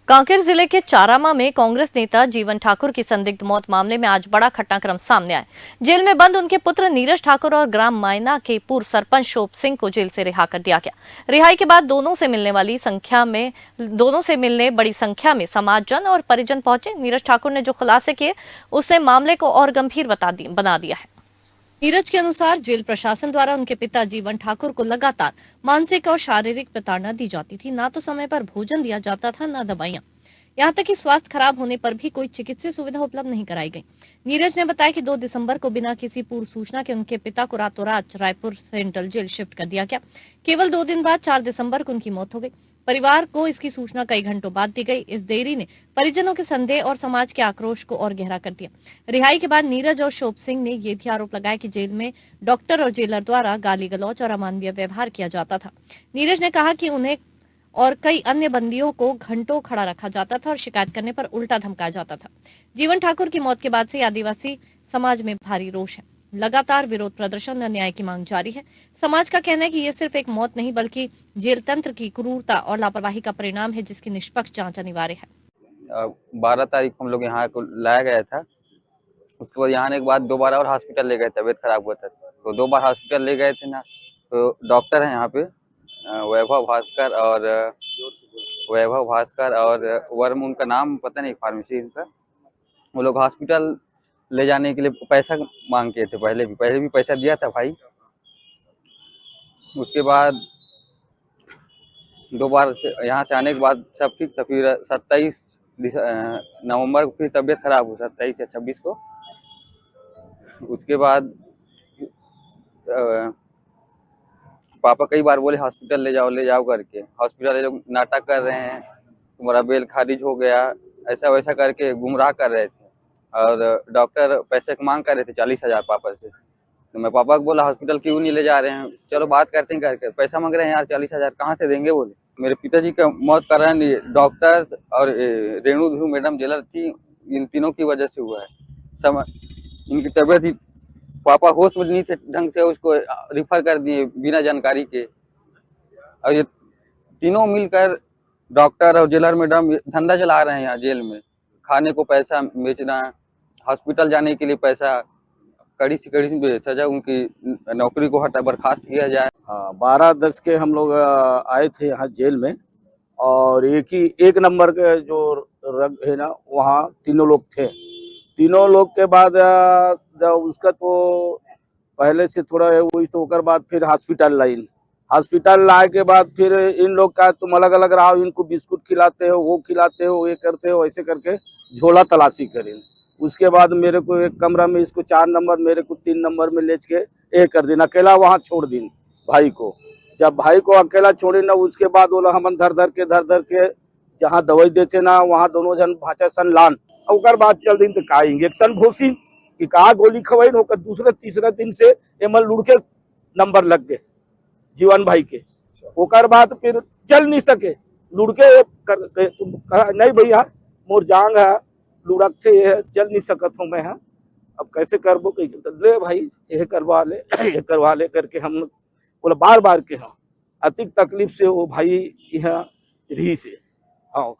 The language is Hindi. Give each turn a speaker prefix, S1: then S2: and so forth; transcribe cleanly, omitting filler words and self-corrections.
S1: कांकेर जिले के चारामा में कांग्रेस नेता जीवन ठाकुर की संदिग्ध मौत मामले में आज बड़ा घटनाक्रम सामने आया। जेल में बंद उनके पुत्र नीरज ठाकुर और ग्राम मायना के पूर्व सरपंच शोभ सिंह को जेल से रिहा कर दिया गया। रिहाई के बाद दोनों से मिलने बड़ी संख्या में समाजजन और परिजन पहुंचे। नीरज ठाकुर ने जो खुलासे किए उसने मामले को और गंभीर बना दिया है। नीरज के अनुसार जेल प्रशासन द्वारा उनके पिता जीवन ठाकुर को लगातार मानसिक और शारीरिक प्रताड़ना दी जाती थी। ना तो समय पर भोजन दिया जाता था, ना दवाइयां। यहाँ तक कि स्वास्थ्य खराब होने पर भी कोई चिकित्सीय सुविधा उपलब्ध नहीं कराई गई। नीरज ने बताया कि 2 दिसंबर को बिना किसी पूर्व सूचना के उनके पिता को रातों रात रायपुर सेंट्रल जेल शिफ्ट कर दिया गया। केवल 2 दिन बाद 4 दिसंबर को उनकी मौत हो गई। परिवार को इसकी सूचना कई घंटों बाद दी गई। इस देरी ने परिजनों के संदेह और समाज के आक्रोश को और गहरा कर दिया। रिहाई के बाद नीरज और शोभ सिंह ने यह भी आरोप लगाया कि जेल में डॉक्टर और जेलर द्वारा गाली गलौज और अमानवीय व्यवहार किया जाता था। नीरज ने कहा कि उन्हें और कई अन्य बंदियों को घंटों खड़ा रखा जाता था और शिकायत करने पर उल्टा धमकाया जाता था। जीवन ठाकुर की मौत के बाद से आदिवासी समाज में भारी रोष है। लगातार विरोध प्रदर्शन और न्याय की मांग जारी है। समाज का कहना है कि ये सिर्फ एक मौत नहीं बल्कि जेल तंत्र की क्रूरता और लापरवाही का परिणाम है, जिसकी निष्पक्ष जांच अनिवार्य है।
S2: 12 तारीख को हम लोग यहाँ को लाया गया था। उसके बाद यहाँ आने के बाद दोबारा और हॉस्पिटल ले गए, तबीयत खराब हुआ था तो 2 बार हॉस्पिटल ले गए थे ना। तो डॉक्टर है यहाँ पे वैभव भास्कर और वर्म, उनका नाम पता नहीं, फार्मेसी इनका। वो लोग हॉस्पिटल ले जाने के लिए पैसा मांग के थे, पहले भी पैसा दिया था भाई। उसके बाद 2 बार से यहाँ से आने के बाद सब ठीक था। फिर 27 नवंबर को फिर तबीयत खराब हुई, 27 या 26 को। उसके बाद पापा कई बार बोले हॉस्पिटल ले जाओ करके। हॉस्पिटल ये लोग नाटक कर रहे हैं, तुम्हारा बेल खारिज हो गया, ऐसा वैसा करके गुमराह कर रहे थे। और डॉक्टर पैसे की मांग कर रहे थे 40,000 पापा से। तो मैं पापा को बोला हॉस्पिटल क्यों नहीं ले जा रहे हैं, चलो बात करते हैं करके। पैसा मांग रहे हैं यार, 40,000 कहाँ से देंगे बोले। मेरे पिताजी का मौत का कारण डॉक्टर और रेणु धू मैडम जेलर थी, इन तीनों की वजह से हुआ है। इनकी तबीयत ही, पापा होश में नहीं थे ढंग से, उसको रिफर कर दिए बिना जानकारी के। और ये तीनों मिलकर डॉक्टर और जेलर मैडम धंधा चला रहे हैं यहाँ जेल में। खाने को पैसा बेचना, हॉस्पिटल जाने के लिए पैसा, कड़ी से कड़ी सजा, उनकी नौकरी को बर्खास्त किया जाए।
S3: हाँ, 12/10 के हम लोग आए थे यहाँ जेल में। और एक नंबर के जो रग है ना, वहाँ तीनों लोग थे। तीनों लोग के बाद जब उसका तो पहले से थोड़ा हुई, तो ओकर बाद फिर हॉस्पिटल लाए के बाद फिर इन लोग का तुम अलग अलग रहो, इनको बिस्कुट खिलाते हो, वो खिलाते हो, ये करते हो, ऐसे करके झोला तलाशी करें। उसके बाद मेरे को एक कमरा में, इसको 4 नंबर, मेरे को 3 नंबर में ले के ये कर दिन, अकेला वहाँ छोड़ दिन भाई को। जब भाई को अकेला छोड़े ना, उसके बाद बोला हम धर धर के जहाँ दवाई देते ना, वहाँ दोनों जन भाचा सन लान। और बाद चल दिन तो का इंजेक्शन भोसी कि कहा गोली खवाई, होकर दूसरे तीसरे दिन से एमल लुढ़ के नंबर लग गए जीवन भाई के। ओकर बाद फिर चल नहीं सके, लुढ़के नहीं भैया मोर जांग है, लुढ़क थे, चल नहीं सकत हूँ मैं। अब कैसे करबो, कही ले भाई ये करवा ले करके हम बोला बार के। हाँ, अतिक तकलीफ से वो भाई यहाँ रही से। हाँ।